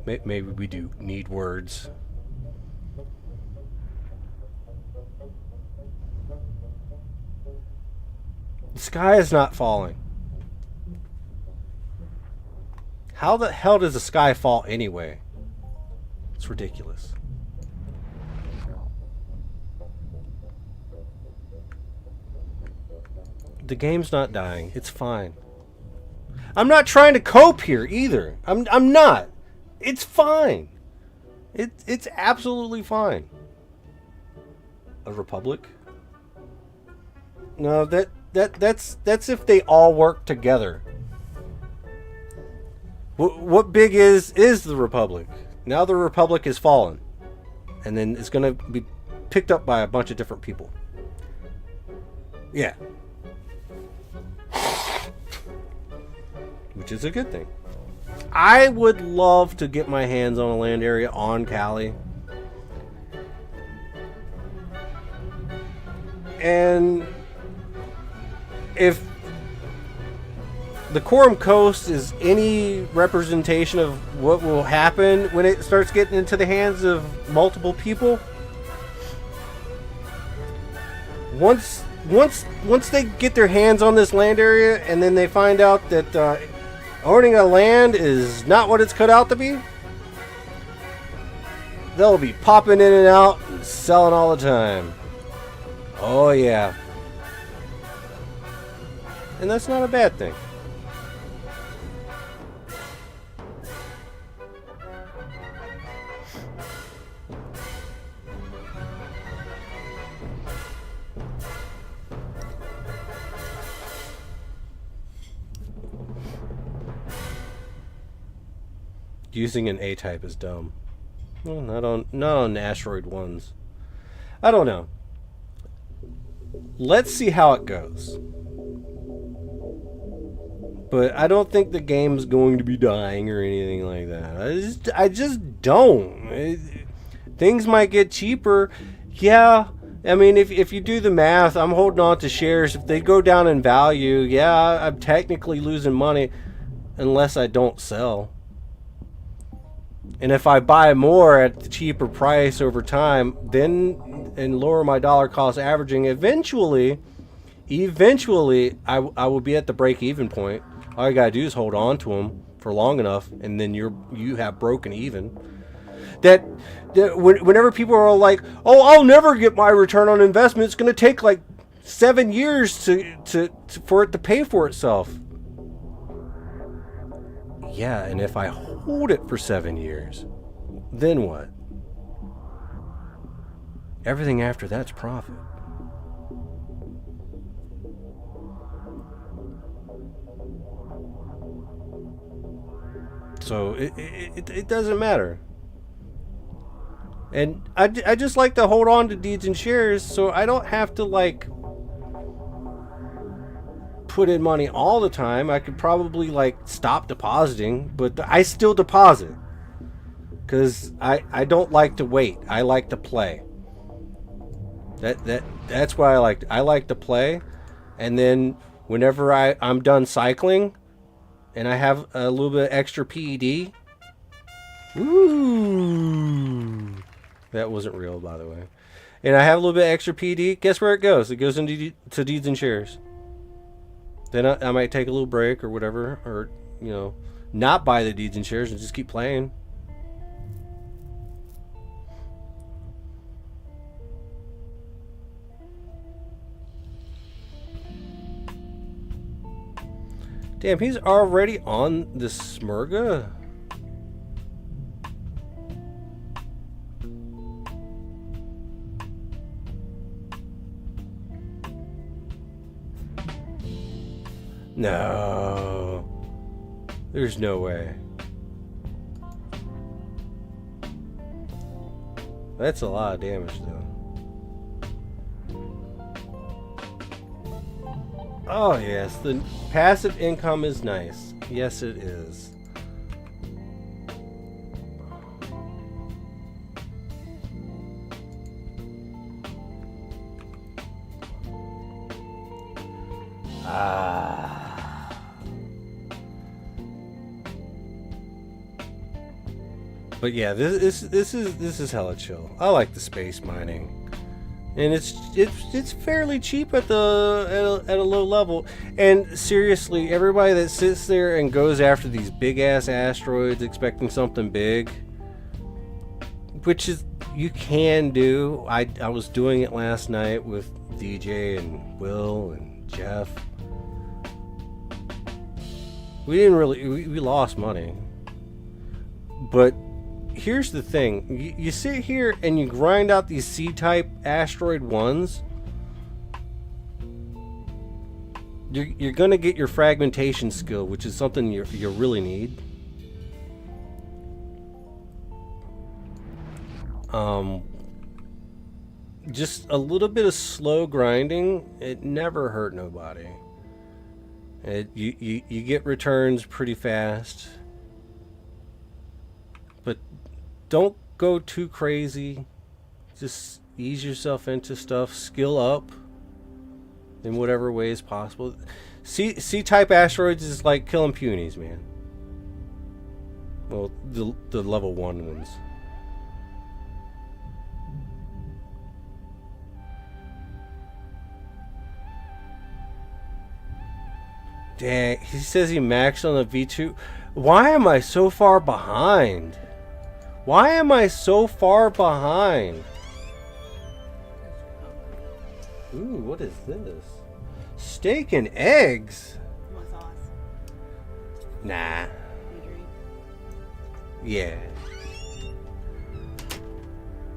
Maybe we do need words. The sky is not falling. How the hell does the sky fall anyway? It's ridiculous. The game's not dying. It's fine. I'm not trying to cope here either. I'm not. It's fine. It's absolutely fine. A republic? No, that's if they all work together. What big is the republic? Now the republic is fallen, and then it's going to be picked up by a bunch of different people. Yeah. Which is a good thing. I would love to get my hands on a land area on Cali. And if the Coram Coast is any representation of what will happen when it starts getting into the hands of multiple people, once they get their hands on this land area and then they find out that owning a land is not what it's cut out to be, they'll be popping in and out and selling all the time. Oh yeah. And that's not a bad thing. Using an A-type is dumb. Well, not on asteroid ones. I don't know. Let's see how it goes. But I don't think the game's going to be dying or anything like that. I just don't. Things might get cheaper. Yeah. I mean, if you do the math, I'm holding on to shares. If they go down in value, yeah, I'm technically losing money unless I don't sell. And if I buy more at the cheaper price over time, then and lower my dollar cost averaging, eventually I will be at the break-even point. All you gotta do is hold on to them for long enough, and then you have broken even. That whenever people are like, "Oh, I'll never get my return on investment. It's gonna take like 7 years for it to pay for itself." Yeah, and if I hold it for 7 years, then what? Everything after that's profit. So it doesn't matter. And I just like to hold on to deeds and shares so I don't have to like put in money all the time. I could probably like stop depositing, but I still deposit because I don't like to wait. I like to play. That's why I like to play, and then whenever I'm done cycling and I have a little bit extra PED, ooh, that wasn't real, by the way, and I have a little bit extra PED, guess where it goes? It goes into deeds and shares. Then I might take a little break or whatever, or not buy the deeds and shares and just keep playing. Damn, he's already on the Smurga? No. There's no way. That's a lot of damage, though. Oh, yes. The passive income is nice. Yes, it is. But yeah, this is hella chill. I like the space mining, and it's fairly cheap at a low level. And seriously, everybody that sits there and goes after these big ass asteroids expecting something big, which is you can do. I was doing it last night with DJ and Will and Jeff. We didn't really we lost money, but here's the thing. You sit here and you grind out these C-type asteroid ones. You're going to get your fragmentation skill, which is something you really need. Just a little bit of slow grinding, it never hurt nobody. You get returns pretty fast. But don't go too crazy. Just ease yourself into stuff. Skill up in whatever way is possible. C-type asteroids is like killing punies, man. Well, the level 1 ones. Dang, he says he maxed on the V2. Why am I so far behind? Why am I so far behind? Ooh, what is this? Steak and eggs? Want sauce? Nah. Yeah.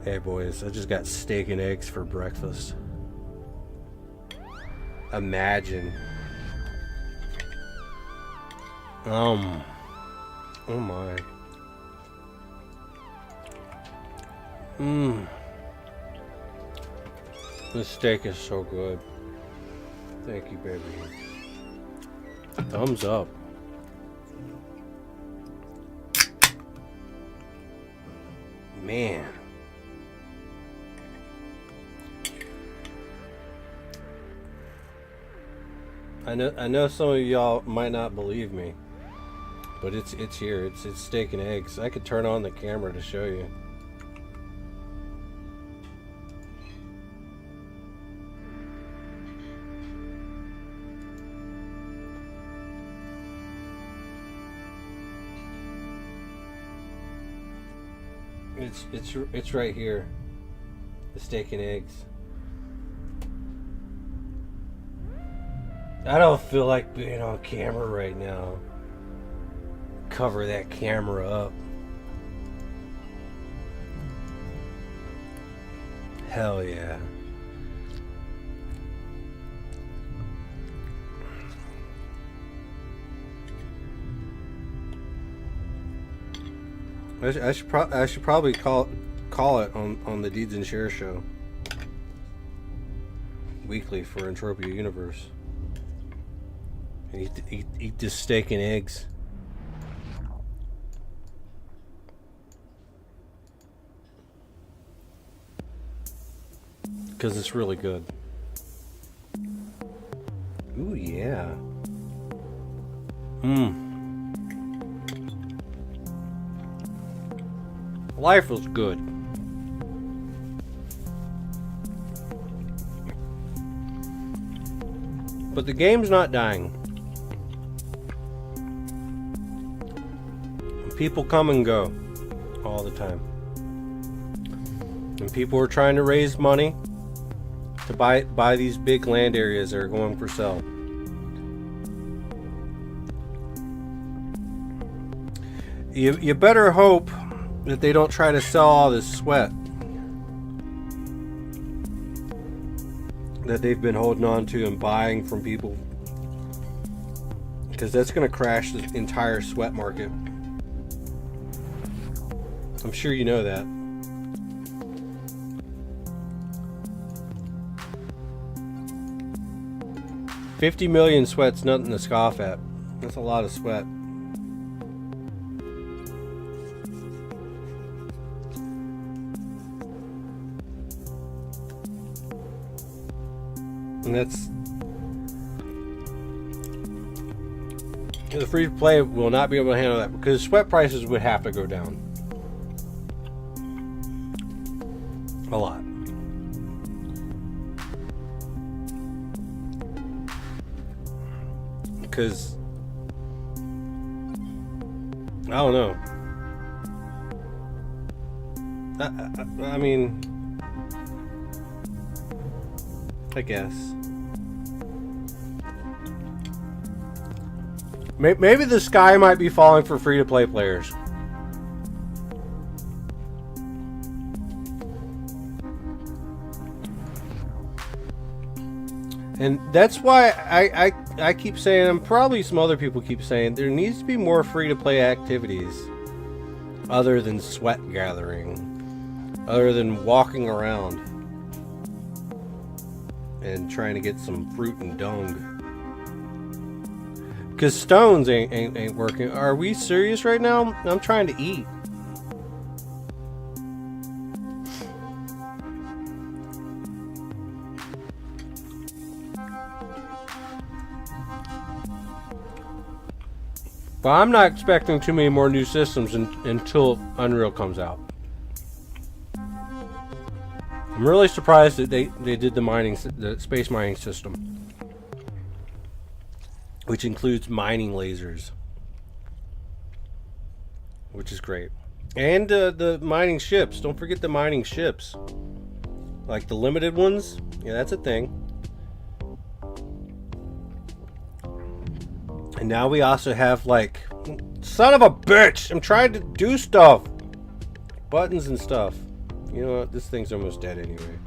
Hey boys, I just got steak and eggs for breakfast. Imagine. Oh my. This steak is so good. Thank you, baby. Thumbs up. Man. I know some of y'all might not believe me. But it's here. It's steak and eggs. I could turn on the camera to show you. It's right here. The steak and eggs. I don't feel like being on camera right now. Cover that camera up. Hell yeah. I should probably call it on the Deeds and Share show weekly for Entropia Universe. And eat this steak and eggs. Because it's really good. Ooh, yeah. Life was good. But the game's not dying. People come and go all the time. And people are trying to raise money to buy these big land areas that are going for sale. You better hope that they don't try to sell all this sweat that they've been holding on to and buying from people, because that's going to crash the entire sweat market. I'm sure you know that. $50 million sweat's nothing to scoff at. That's a lot of sweat. And that's... the free-to-play will not be able to handle that, because sweat prices would have to go down. A lot. Because I don't know. I mean, I guess. Maybe the sky might be falling for free-to-play players. And that's why I keep saying, and probably some other people keep saying, there needs to be more free-to-play activities other than sweat gathering, other than walking around and trying to get some fruit and dung. Because stones ain't working. Are we serious right now? I'm trying to eat. Well, I'm not expecting too many more new systems until Unreal comes out. I'm really surprised that they did the space mining system, which includes mining lasers, which is great, and the mining ships. Don't forget the mining ships, like the limited ones. Yeah, that's a thing. And now we also have, like, son of a bitch! I'm trying to do stuff, buttons and stuff. You know what? This thing's almost dead anyway.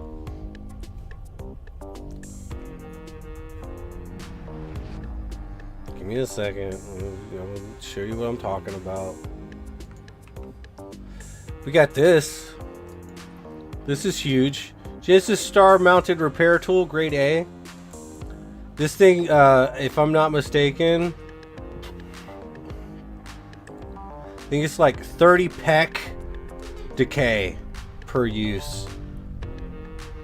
Give me a second. I'll show you what I'm talking about. We got this. This is huge. Genesis Star Mounted Repair Tool, grade A. This thing, if I'm not mistaken, I think it's like 30 pec decay per use.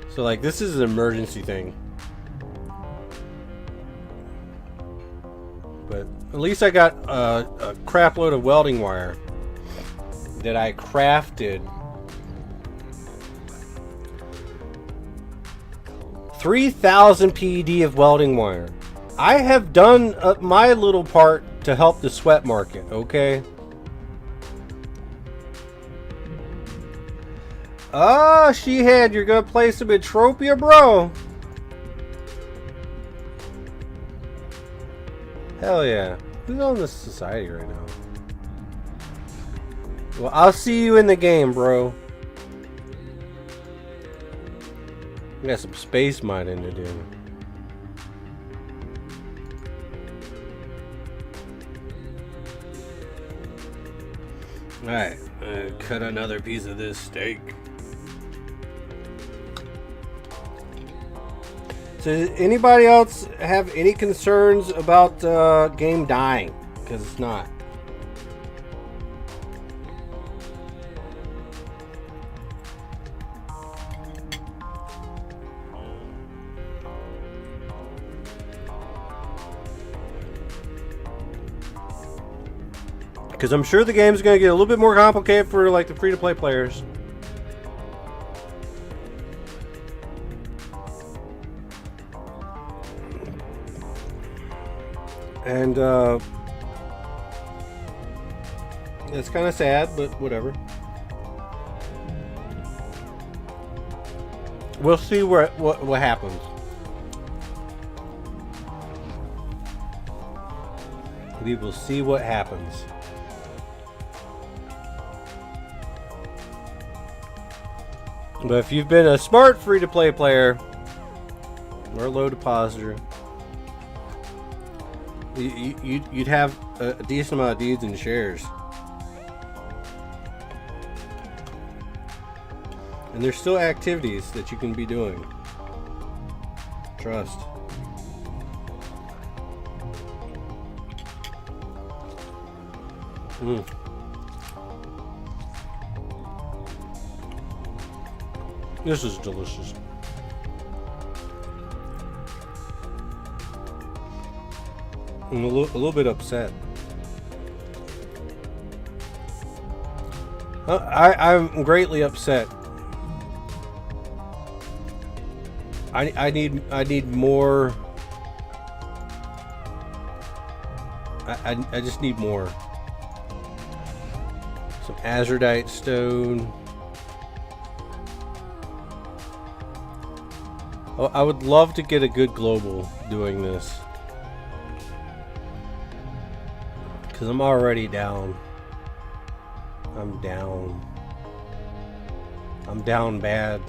So, like, this is an emergency thing. But at least I got a crap load of welding wire that I crafted. 3,000 PED of welding wire. I have done my little part to help the sweat market, okay? Ah, Shehead, you're gonna play some Entropia, bro? Hell yeah. Who's on this society right now? Well, I'll see you in the game, bro. We got some space mining to do. Alright, cut another piece of this steak. So, does anybody else have any concerns about game dying? Because it's not. Because I'm sure the game's going to get a little bit more complicated for, like, the free-to-play players. And, it's kind of sad, but whatever. We'll see what happens. We will see what happens. But if you've been a smart free-to-play player or a low depositor, you'd have a decent amount of deeds and shares. And there's still activities that you can be doing. Trust. This is delicious. I'm a little bit upset. I'm greatly upset I need more. I just need more. Some azurite stone. Oh, I would love to get a good global doing this. Because I'm already down. I'm down. I'm down bad,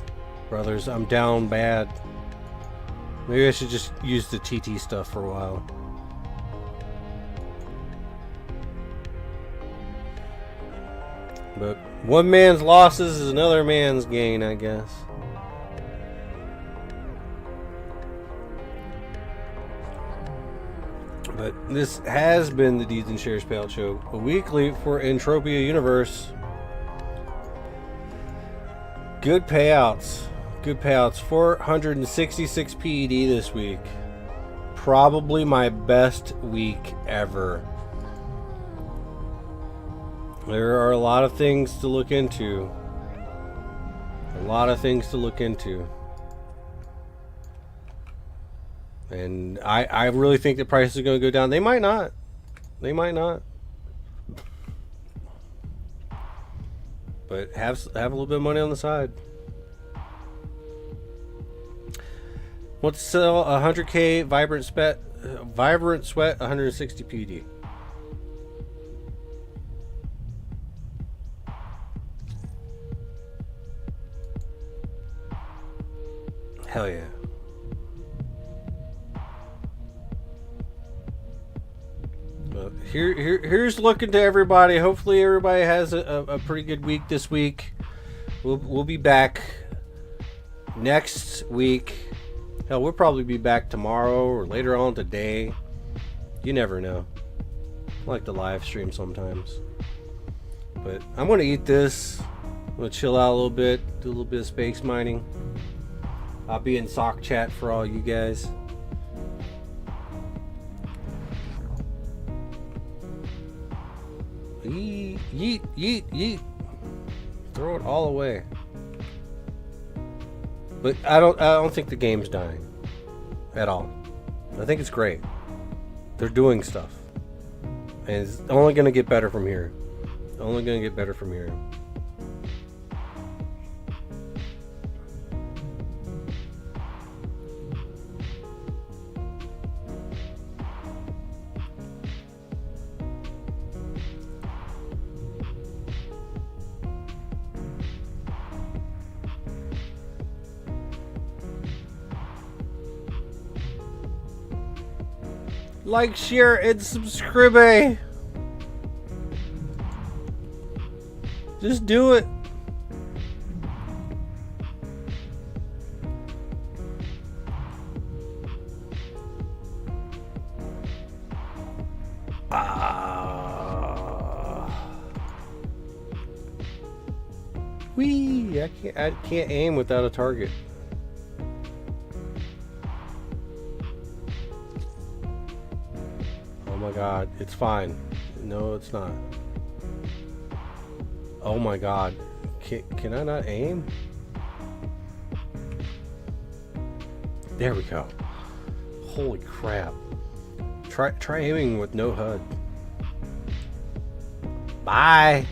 brothers. I'm down bad. Maybe I should just use the TT stuff for a while. But one man's losses is another man's gain, I guess. But this has been the Deeds and Shares Payout Show, a weekly for Entropia Universe. Good payouts. Good payouts. 466 PED this week. Probably my best week ever. There are a lot of things to look into. A lot of things to look into. And I really think the prices are going to go down. They might not. They might not. But have a little bit of money on the side. Want to sell 100k Vibrant Sweat 160 PD. Hell yeah. Here's looking to everybody. Hopefully everybody has a pretty good week this week. We'll be back next week. Hell, we'll probably be back tomorrow or later on today. You never know. I like to live stream sometimes. But I'm going to eat this. I'm going to chill out a little bit. Do a little bit of space mining. I'll be in sock chat for all you guys. Yeet, yeet, yeet, yeet. Throw it all away. But I don't think the game's dying at all. I think it's great. They're doing stuff. And it's only going to get better from here. Only going to get better from here. Like, share, and subscribe. Just do it. Whee! I can't aim without a target. Oh my god, it's fine. No, it's not. Oh my god. Can I not aim? There we go. Holy crap. Try aiming with no HUD. Bye.